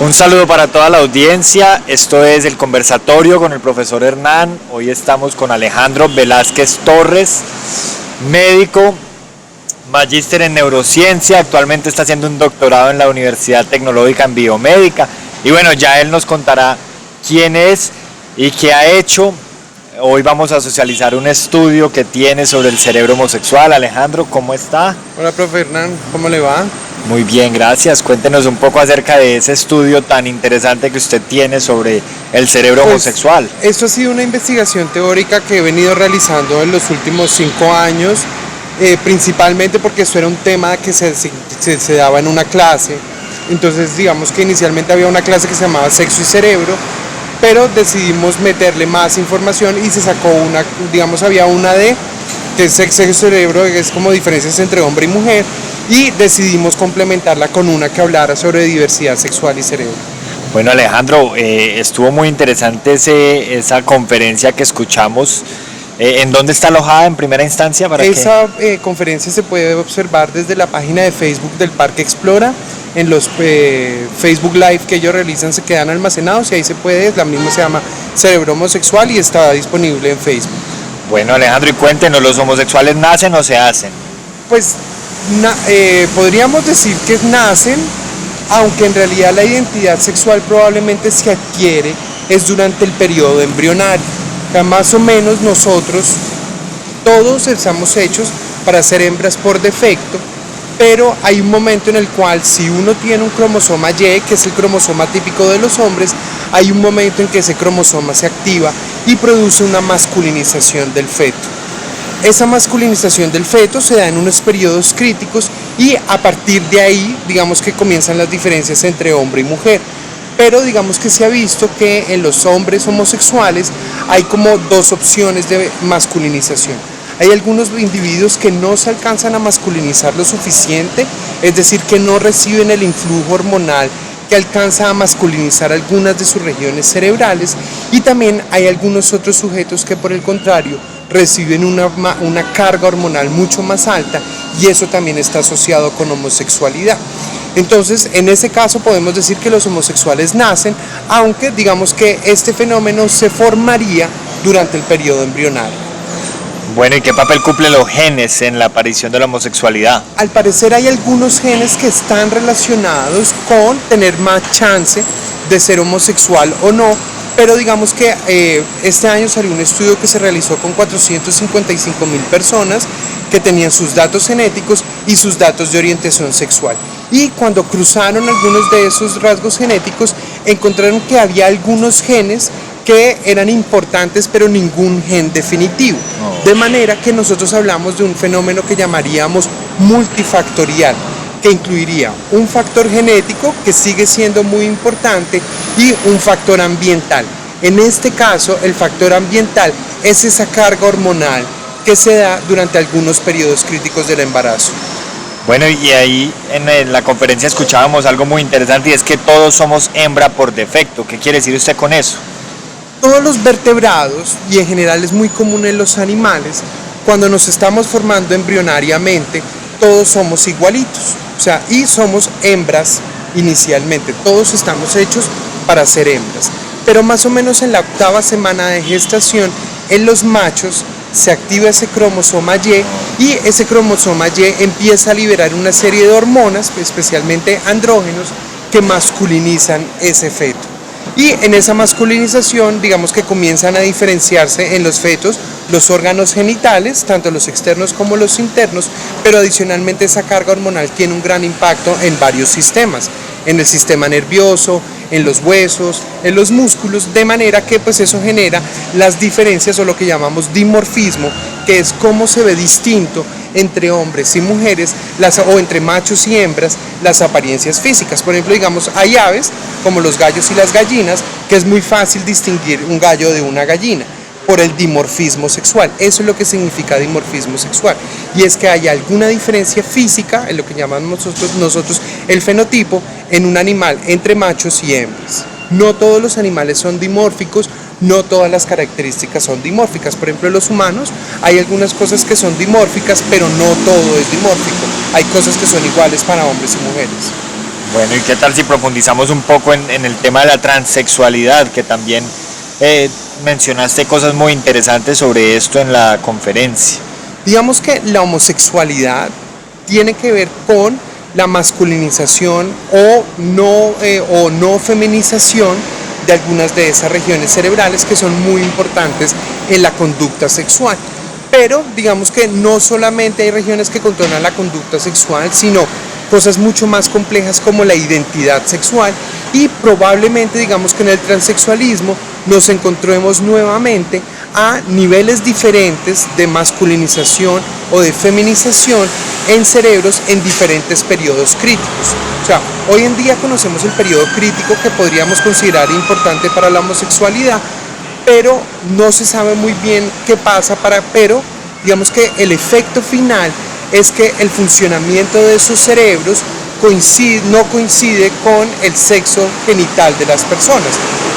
Un saludo para toda la audiencia, esto es el conversatorio con el profesor Hernán. Hoy estamos con Alejandro Velázquez Torres, médico, magíster en neurociencia, actualmente está haciendo un doctorado en la Universidad Tecnológica en Biomédica. Y bueno, ya él nos contará quién es y qué ha hecho. Hoy vamos a socializar un estudio que tiene sobre el cerebro homosexual. Alejandro, ¿cómo está? Hola, profe Hernán, ¿cómo le va? Muy bien, gracias. Cuéntenos un poco acerca de ese estudio tan interesante que usted tiene sobre el cerebro homosexual. Esto ha sido una investigación teórica que he venido realizando en los últimos 5 años, principalmente porque esto era un tema que se daba en una clase. Entonces, digamos que inicialmente había una clase que se llamaba Sexo y Cerebro, pero decidimos meterle más información y se sacó una, digamos, había una que es Sexo y Cerebro, que es como diferencias entre hombre y mujer, y decidimos complementarla con una que hablara sobre diversidad sexual y cerebro. Bueno, Alejandro, estuvo muy interesante esa conferencia que escuchamos. ¿En dónde está alojada en primera instancia? Esa conferencia se puede observar desde la página de Facebook del Parque Explora. En los Facebook Live que ellos realizan se quedan almacenados y ahí se puede, la misma se llama Cerebro Homosexual y está disponible en Facebook. Bueno, Alejandro, y cuéntenos, ¿los homosexuales nacen o se hacen? Pues podríamos decir que nacen, aunque en realidad la identidad sexual probablemente se adquiere es durante el periodo embrionario. O sea, más o menos nosotros todos estamos hechos para ser hembras por defecto, pero hay un momento en el cual si uno tiene un cromosoma Y, que es el cromosoma típico de los hombres, hay un momento en que ese cromosoma se activa y produce una masculinización del feto. Esa masculinización del feto se da en unos periodos críticos y a partir de ahí, digamos que comienzan las diferencias entre hombre y mujer. Pero digamos que se ha visto que en los hombres homosexuales hay como dos opciones de masculinización. Hay algunos individuos que no se alcanzan a masculinizar lo suficiente, es decir, que no reciben el influjo hormonal que alcanza a masculinizar algunas de sus regiones cerebrales, y también hay algunos otros sujetos que por el contrario reciben una carga hormonal mucho más alta y eso también está asociado con homosexualidad. Entonces, en ese caso podemos decir que los homosexuales nacen, aunque digamos que este fenómeno se formaría durante el periodo embrionario. Bueno, ¿y qué papel cumplen los genes en la aparición de la homosexualidad? Al parecer hay algunos genes que están relacionados con tener más chance de ser homosexual o no, pero digamos que este año salió un estudio que se realizó con 455,000 personas que tenían sus datos genéticos y sus datos de orientación sexual. Y cuando cruzaron algunos de esos rasgos genéticos, encontraron que había algunos genes que eran importantes, pero ningún gen definitivo. De manera que nosotros hablamos de un fenómeno que llamaríamos multifactorial, que incluiría un factor genético que sigue siendo muy importante y un factor ambiental. En este caso, el factor ambiental es esa carga hormonal que se da durante algunos periodos críticos del embarazo. Bueno, y ahí en la conferencia escuchábamos algo muy interesante y es que todos somos hembra por defecto. ¿Qué quiere decir usted con eso? Todos los vertebrados, y en general es muy común en los animales, cuando nos estamos formando embrionariamente, todos somos igualitos, o sea, y somos hembras inicialmente, todos estamos hechos para ser hembras. Pero más o menos en la 8ª semana de gestación, en los machos se activa ese cromosoma y ese cromosoma Y empieza a liberar una serie de hormonas, especialmente andrógenos, que masculinizan ese feto. Y en esa masculinización, digamos que comienzan a diferenciarse en los fetos los órganos genitales, tanto los externos como los internos, pero adicionalmente esa carga hormonal tiene un gran impacto en varios sistemas, en el sistema nervioso, en los huesos, en los músculos, de manera que pues eso genera las diferencias o lo que llamamos dimorfismo, que es cómo se ve distinto entre hombres y mujeres o entre machos y hembras las apariencias físicas. Por ejemplo, digamos, hay aves como los gallos y las gallinas que es muy fácil distinguir un gallo de una gallina por el dimorfismo sexual. Eso es lo que significa dimorfismo sexual, y es que hay alguna diferencia física en lo que llamamos nosotros el fenotipo en un animal entre machos y hembras. No todos los animales son dimórficos, no todas las características son dimórficas. Por ejemplo, en los humanos hay algunas cosas que son dimórficas, pero no todo es dimórfico. Hay cosas que son iguales para hombres y mujeres. Bueno, ¿y qué tal si profundizamos un poco en el tema de la transexualidad, que también mencionaste cosas muy interesantes sobre esto en la conferencia? Digamos que la homosexualidad tiene que ver con la masculinización o no feminización de algunas de esas regiones cerebrales que son muy importantes en la conducta sexual. Pero digamos que no solamente hay regiones que controlan la conducta sexual, sino cosas mucho más complejas como la identidad sexual, y probablemente digamos que en el transexualismo nos encontremos nuevamente a niveles diferentes de masculinización o de feminización en cerebros en diferentes periodos críticos. O sea, hoy en día conocemos el periodo crítico que podríamos considerar importante para la homosexualidad, pero no se sabe muy bien qué pasa pero digamos que el efecto final es que el funcionamiento de esos cerebros no coincide con el sexo genital de las personas.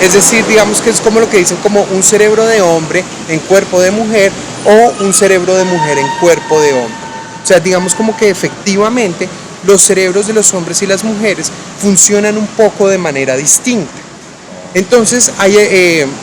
Es decir, digamos que es como lo que dicen, como un cerebro de hombre en cuerpo de mujer o un cerebro de mujer en cuerpo de hombre. O sea, digamos como que efectivamente los cerebros de los hombres y las mujeres funcionan un poco de manera distinta. Entonces,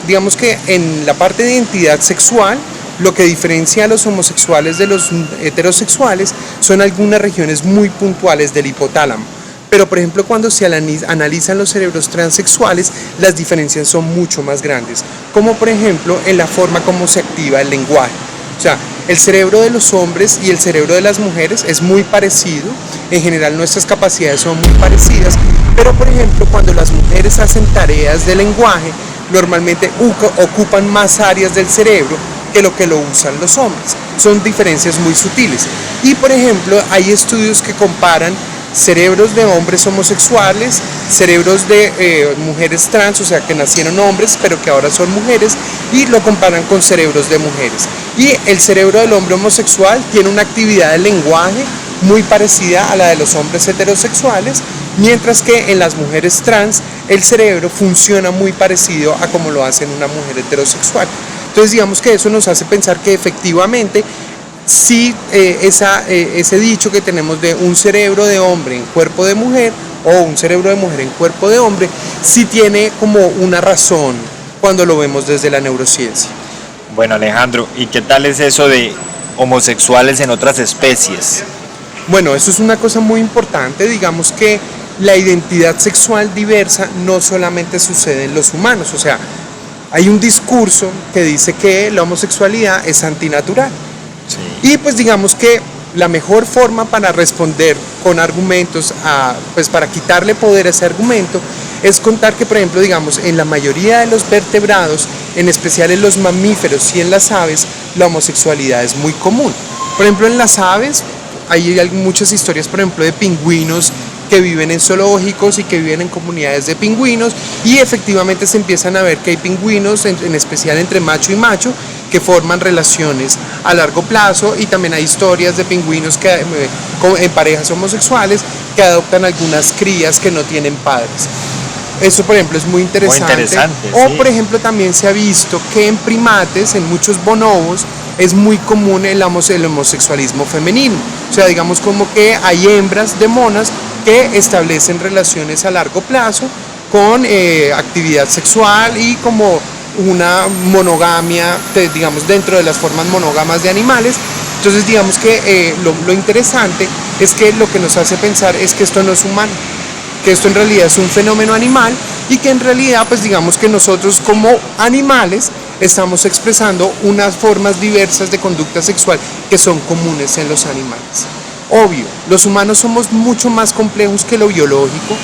digamos que en la parte de identidad sexual, lo que diferencia a los homosexuales de los heterosexuales son algunas regiones muy puntuales del hipotálamo. Pero, por ejemplo, cuando se analizan los cerebros transexuales, las diferencias son mucho más grandes, como por ejemplo en la forma como se activa el lenguaje. O sea, el cerebro de los hombres y el cerebro de las mujeres es muy parecido, en general nuestras capacidades son muy parecidas, pero por ejemplo cuando las mujeres hacen tareas de lenguaje, normalmente ocupan más áreas del cerebro que lo usan los hombres. Son diferencias muy sutiles. Y por ejemplo hay estudios que comparan cerebros de hombres homosexuales, cerebros de mujeres trans, o sea que nacieron hombres pero que ahora son mujeres, y lo comparan con cerebros de mujeres. Y el cerebro del hombre homosexual tiene una actividad de lenguaje muy parecida a la de los hombres heterosexuales, mientras que en las mujeres trans el cerebro funciona muy parecido a como lo hace en una mujer heterosexual. Entonces digamos que eso nos hace pensar que efectivamente sí, ese dicho que tenemos de un cerebro de hombre en cuerpo de mujer o un cerebro de mujer en cuerpo de hombre, sí tiene como una razón cuando lo vemos desde la neurociencia. Bueno, Alejandro, ¿y qué tal es eso de homosexuales en otras especies? Bueno, eso es una cosa muy importante. Digamos que la identidad sexual diversa no solamente sucede en los humanos, o sea, hay un discurso que dice que la homosexualidad es antinatural. Sí. Y pues digamos que la mejor forma para responder con argumentos, pues para quitarle poder a ese argumento, es contar que, por ejemplo, digamos, en la mayoría de los vertebrados, en especial en los mamíferos y en las aves, la homosexualidad es muy común. Por ejemplo, en las aves hay muchas historias, por ejemplo, de pingüinos que viven en zoológicos y que viven en comunidades de pingüinos, y efectivamente se empiezan a ver que hay pingüinos, en especial entre macho y macho, que forman relaciones a largo plazo, y también hay historias de pingüinos que en parejas homosexuales que adoptan algunas crías que no tienen padres. Eso, por ejemplo, es muy interesante. Muy interesante, o, sí. Por ejemplo, también se ha visto que en primates, en muchos bonobos, es muy común el homosexualismo femenino. O sea, digamos como que hay hembras de monas que establecen relaciones a largo plazo con actividad sexual y como una monogamia, digamos, dentro de las formas monógamas de animales. Entonces, digamos que lo interesante es que lo que nos hace pensar es que esto no es humano, que esto en realidad es un fenómeno animal, y que en realidad pues digamos que nosotros como animales estamos expresando unas formas diversas de conducta sexual que son comunes en los animales. Obvio, los humanos somos mucho más complejos que lo biológico.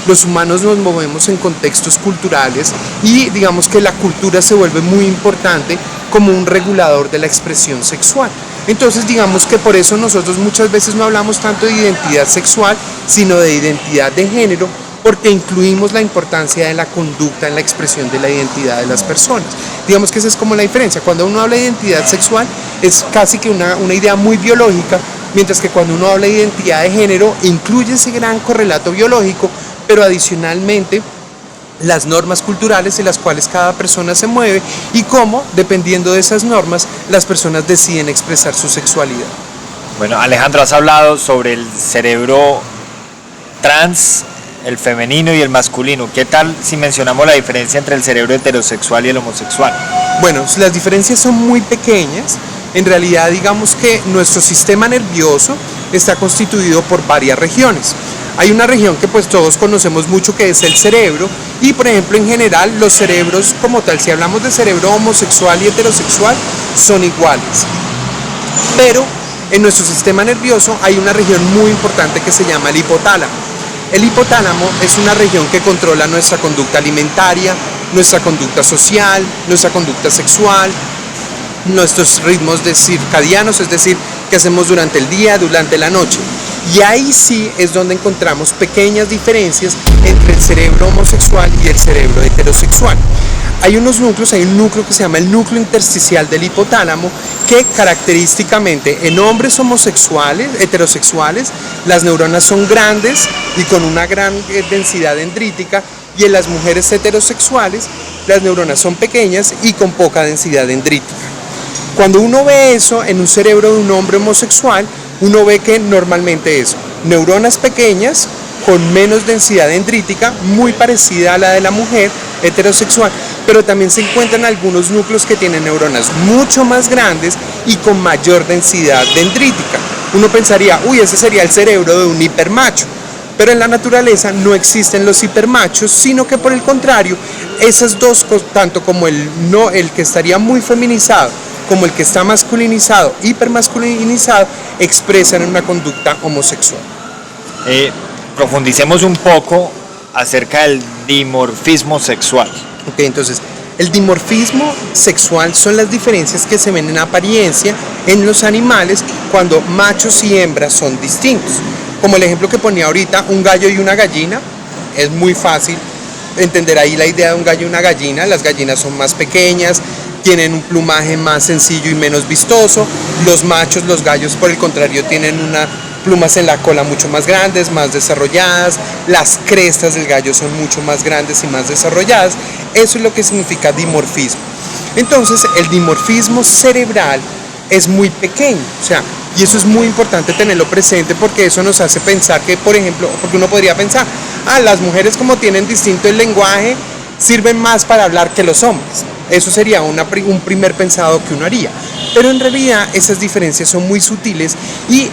Los humanos nos movemos en contextos culturales y digamos que la cultura se vuelve muy importante como un regulador de la expresión sexual. Entonces digamos que por eso nosotros muchas veces no hablamos tanto de identidad sexual, sino de identidad de género, porque incluimos la importancia de la conducta en la expresión de la identidad de las personas. Digamos que esa es como la diferencia. Cuando uno habla de identidad sexual es casi que una idea muy biológica, mientras que cuando uno habla de identidad de género incluye ese gran correlato biológico, pero adicionalmente las normas culturales en las cuales cada persona se mueve y cómo, dependiendo de esas normas, las personas deciden expresar su sexualidad. Bueno, Alejandro, has hablado sobre el cerebro trans, el femenino y el masculino. ¿Qué tal si mencionamos la diferencia entre el cerebro heterosexual y el homosexual? Bueno, las diferencias son muy pequeñas. En realidad, digamos que nuestro sistema nervioso está constituido por varias regiones. Hay una región que pues todos conocemos mucho, que es el cerebro, y por ejemplo en general los cerebros como tal, si hablamos de cerebro homosexual y heterosexual, son iguales. Pero en nuestro sistema nervioso hay una región muy importante que se llama el hipotálamo. El hipotálamo es una región que controla nuestra conducta alimentaria, nuestra conducta social, nuestra conducta sexual, nuestros ritmos circadianos, es decir, que hacemos durante el día, durante la noche. Y ahí sí es donde encontramos pequeñas diferencias entre el cerebro homosexual y el cerebro heterosexual. Hay unos núcleos, hay un núcleo que se llama el núcleo intersticial del hipotálamo, que característicamente en hombres homosexuales, heterosexuales, las neuronas son grandes y con una gran densidad dendrítica, y en las mujeres heterosexuales las neuronas son pequeñas y con poca densidad dendrítica. Cuando uno ve eso en un cerebro de un hombre homosexual, uno ve que normalmente es neuronas pequeñas con menos densidad dendrítica, muy parecida a la de la mujer heterosexual, pero también se encuentran algunos núcleos que tienen neuronas mucho más grandes y con mayor densidad dendrítica. Uno pensaría, uy, ese sería el cerebro de un hipermacho, pero en la naturaleza no existen los hipermachos, sino que por el contrario, esas dos cosas, tanto como el que estaría muy feminizado, como el que está masculinizado, hipermasculinizado, expresan una conducta homosexual. Profundicemos un poco acerca del dimorfismo sexual. Ok, entonces, el dimorfismo sexual son las diferencias que se ven en apariencia en los animales cuando machos y hembras son distintos. Como el ejemplo que ponía ahorita, un gallo y una gallina, es muy fácil entender ahí la idea de un gallo y una gallina. Las gallinas son más pequeñas, tienen un plumaje más sencillo y menos vistoso. Los machos, los gallos, por el contrario, tienen unas plumas en la cola mucho más grandes, más desarrolladas. Las crestas del gallo son mucho más grandes y más desarrolladas. Eso es lo que significa dimorfismo. Entonces, el dimorfismo cerebral es muy pequeño, o sea, y eso es muy importante tenerlo presente, porque eso nos hace pensar que, por ejemplo, porque uno podría pensar, las mujeres, como tienen distinto el lenguaje, sirven más para hablar que los hombres. Eso sería un primer pensado que uno haría. Pero en realidad esas diferencias son muy sutiles y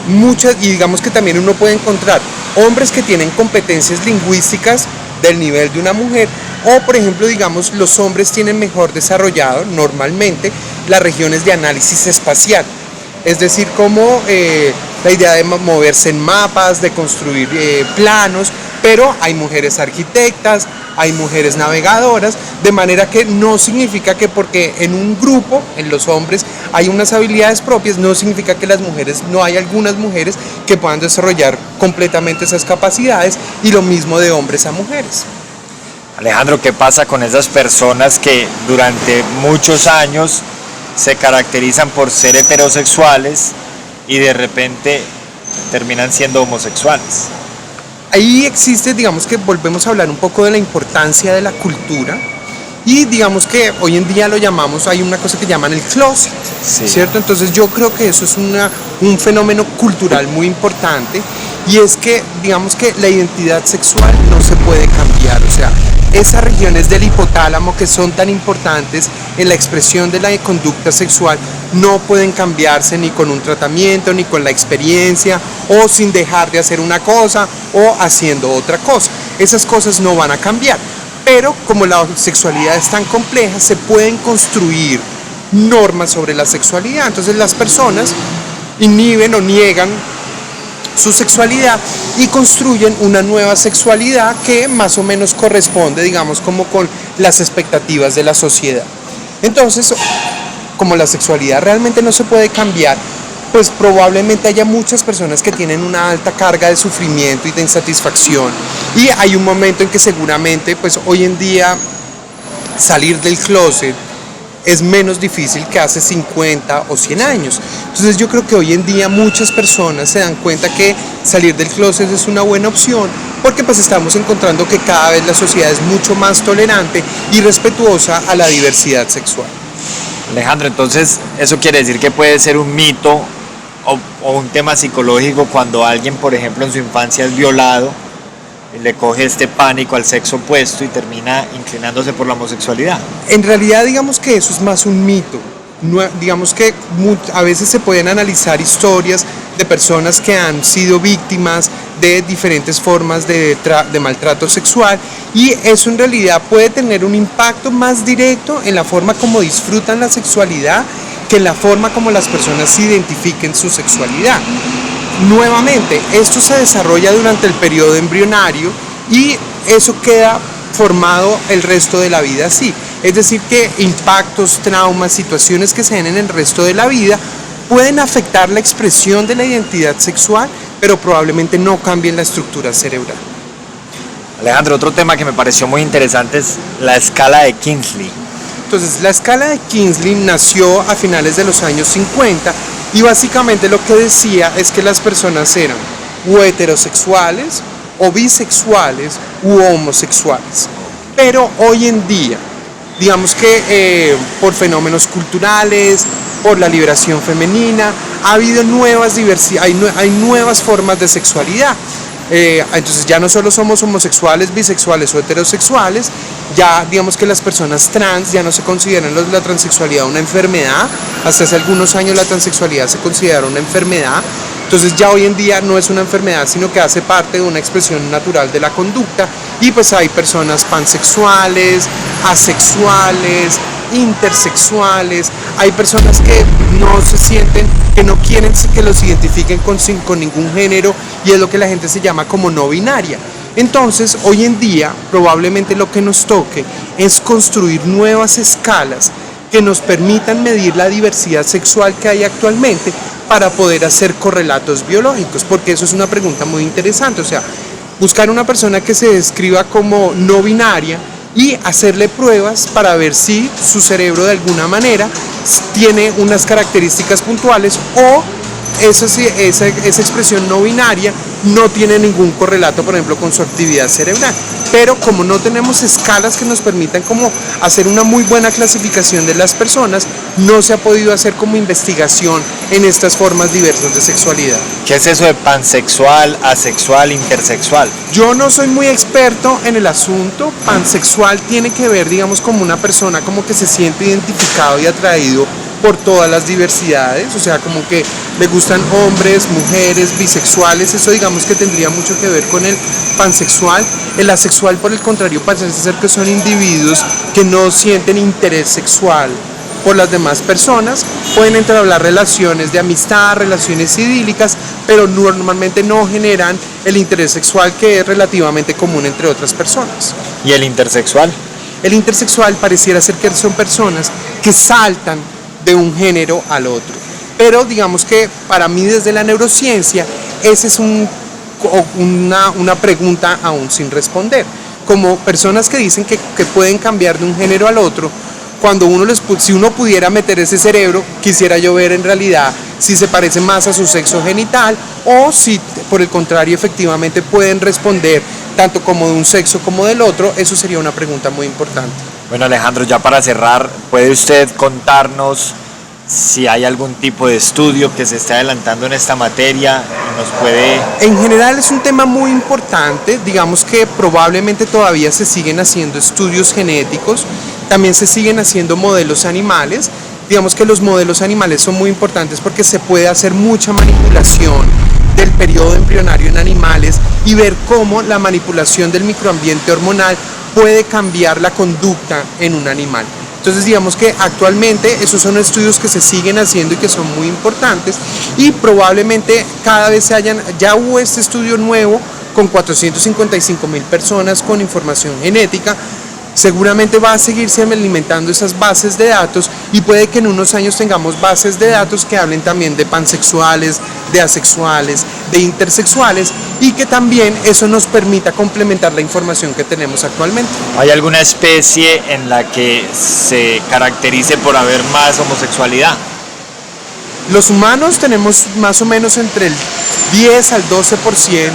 digamos que también uno puede encontrar hombres que tienen competencias lingüísticas del nivel de una mujer, o por ejemplo, digamos, los hombres tienen mejor desarrollado normalmente las regiones de análisis espacial. Es decir, como la idea de moverse en mapas, de construir planos, pero hay mujeres arquitectas, hay mujeres navegadoras, de manera que no significa que porque en un grupo, en los hombres, hay unas habilidades propias, no significa que las mujeres, no hay algunas mujeres que puedan desarrollar completamente esas capacidades, y lo mismo de hombres a mujeres. Alejandro, ¿qué pasa con esas personas que durante muchos años se caracterizan por ser heterosexuales y de repente terminan siendo homosexuales? Ahí existe, digamos que volvemos a hablar un poco de la importancia de la cultura, y digamos que hoy en día lo llamamos, hay una cosa que llaman el closet, sí, ¿cierto? Entonces yo creo que eso es un fenómeno cultural muy importante, y es que digamos que la identidad sexual no se puede cambiar, o sea, esas regiones del hipotálamo que son tan importantes en la expresión de la conducta sexual no pueden cambiarse ni con un tratamiento, ni con la experiencia, o sin dejar de hacer una cosa o haciendo otra cosa. Esas cosas no van a cambiar, pero como la sexualidad es tan compleja, se pueden construir normas sobre la sexualidad. Entonces las personas inhiben o niegan su sexualidad y construyen una nueva sexualidad que más o menos corresponde, digamos, como con las expectativas de la sociedad. Entonces, como la sexualidad realmente no se puede cambiar, pues probablemente haya muchas personas que tienen una alta carga de sufrimiento y de insatisfacción, y hay un momento en que seguramente, pues hoy en día, salir del closet es menos difícil que hace 50 o 100 años. Entonces yo creo que hoy en día muchas personas se dan cuenta que salir del closet es una buena opción, porque pues estamos encontrando que cada vez la sociedad es mucho más tolerante y respetuosa a la diversidad sexual. Alejandro, entonces eso quiere decir que puede ser un mito o un tema psicológico cuando alguien, por ejemplo, en su infancia es violado le coge este pánico al sexo opuesto y termina inclinándose por la homosexualidad. En realidad digamos que eso es más un mito. Digamos que a veces se pueden analizar historias de personas que han sido víctimas de diferentes formas de maltrato sexual, y eso en realidad puede tener un impacto más directo en la forma como disfrutan la sexualidad que en la forma como las personas identifiquen su sexualidad. Nuevamente, esto se desarrolla durante el periodo embrionario y eso queda formado el resto de la vida así. Es decir, que impactos, traumas, situaciones que se den en el resto de la vida pueden afectar la expresión de la identidad sexual, pero probablemente no cambien la estructura cerebral. Alejandro, otro tema que me pareció muy interesante es la escala de Kingsley. Entonces, la escala de Kingsley nació a finales de los años 50 y básicamente lo que decía es que las personas eran o heterosexuales, o bisexuales, u homosexuales. Pero hoy en día, digamos que por fenómenos culturales, por la liberación femenina, ha habido nuevas hay nuevas formas de sexualidad. Entonces ya no solo somos homosexuales, bisexuales o heterosexuales, ya digamos que las personas trans ya no se consideran la transexualidad una enfermedad. Hasta hace algunos años la transexualidad se consideraba una enfermedad. Entonces ya hoy en día no es una enfermedad, sino que hace parte de una expresión natural de la conducta, y pues hay personas pansexuales, asexuales, intersexuales, hay personas que no se sienten, que no quieren que los identifiquen con ningún género, y es lo que la gente se llama como no binaria. Entonces, hoy en día, probablemente lo que nos toque es construir nuevas escalas que nos permitan medir la diversidad sexual que hay actualmente para poder hacer correlatos biológicos, porque eso es una pregunta muy interesante. O sea, buscar una persona que se describa como no binaria y hacerle pruebas para ver si su cerebro de alguna manera tiene unas características puntuales, o esa expresión no binaria no tiene ningún correlato, por ejemplo, con su actividad cerebral. Pero como no tenemos escalas que nos permitan como hacer una muy buena clasificación de las personas, no se ha podido hacer como investigación en estas formas diversas de sexualidad. ¿Qué es eso de pansexual, asexual, intersexual? Yo no soy muy experto en el asunto. Pansexual tiene que ver, digamos, como una persona como que se siente identificado y atraído por todas las diversidades, o sea, como que le gustan hombres, mujeres, bisexuales. Eso digamos que tendría mucho que ver con el pansexual. El asexual, por el contrario, parece ser que son individuos que no sienten interés sexual por las demás personas. Pueden entablar relaciones de amistad, relaciones idílicas, pero normalmente no generan el interés sexual, que es relativamente común entre otras personas. ¿Y el intersexual? El intersexual pareciera ser que son personas que saltan de un género al otro. Pero digamos que para mí, desde la neurociencia, esa es una pregunta aún sin responder. Como personas que dicen que pueden cambiar de un género al otro, cuando si uno pudiera meter ese cerebro, quisiera yo ver en realidad si se parece más a su sexo genital, o si por el contrario efectivamente pueden responder tanto como de un sexo como del otro. Eso sería una pregunta muy importante. Bueno, Alejandro, ya para cerrar, ¿puede usted contarnos si hay algún tipo de estudio que se esté adelantando en esta materia y nos puede... En general es un tema muy importante. Digamos que probablemente todavía se siguen haciendo estudios genéticos, también se siguen haciendo modelos animales. Digamos que los modelos animales son muy importantes porque se puede hacer mucha manipulación del periodo embrionario en animales y ver cómo la manipulación del microambiente hormonal puede cambiar la conducta en un animal. Entonces digamos que actualmente esos son estudios que se siguen haciendo y que son muy importantes, y probablemente cada vez ya hubo este estudio nuevo con 455,000 personas con información genética. Seguramente va a seguirse alimentando esas bases de datos, y puede que en unos años tengamos bases de datos que hablen también de pansexuales, de asexuales, de intersexuales, y que también eso nos permita complementar la información que tenemos actualmente. ¿Hay alguna especie en la que se caracterice por haber más homosexualidad? Los humanos tenemos más o menos entre el 10 al 12%.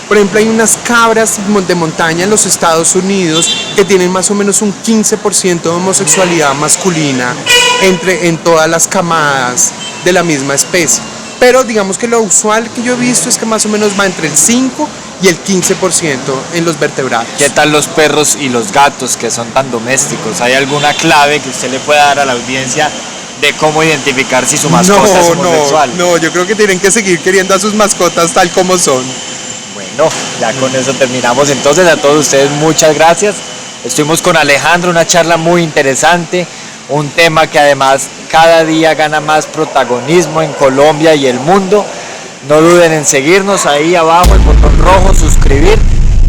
Por ejemplo, hay unas cabras de montaña en los Estados Unidos que tienen más o menos un 15% de homosexualidad masculina en todas las camadas de la misma especie. Pero digamos que lo usual que yo he visto es que más o menos va entre el 5 y el 15% en los vertebrados. ¿Qué tal los perros y los gatos que son tan domésticos? ¿Hay alguna clave que usted le pueda dar a la audiencia de cómo identificar si su mascota es homosexual? No, yo creo que tienen que seguir queriendo a sus mascotas tal como son. Bueno, ya con eso terminamos. Entonces, a todos ustedes muchas gracias. Estuvimos con Alejandro, una charla muy interesante, un tema que además cada día gana más protagonismo en Colombia y el mundo. No duden en seguirnos ahí abajo, el botón rojo, suscribir.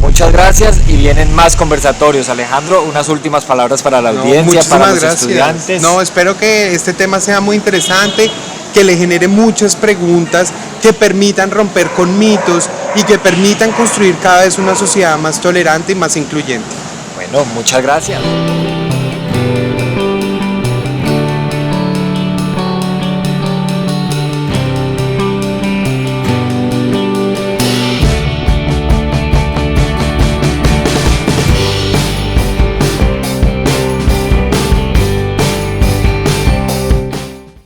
Muchas gracias y vienen más conversatorios. Alejandro, unas últimas palabras para la audiencia, para los estudiantes. No, espero que este tema sea muy interesante, que le genere muchas preguntas, que permitan romper con mitos y que permitan construir cada vez una sociedad más tolerante y más incluyente. Bueno, muchas gracias.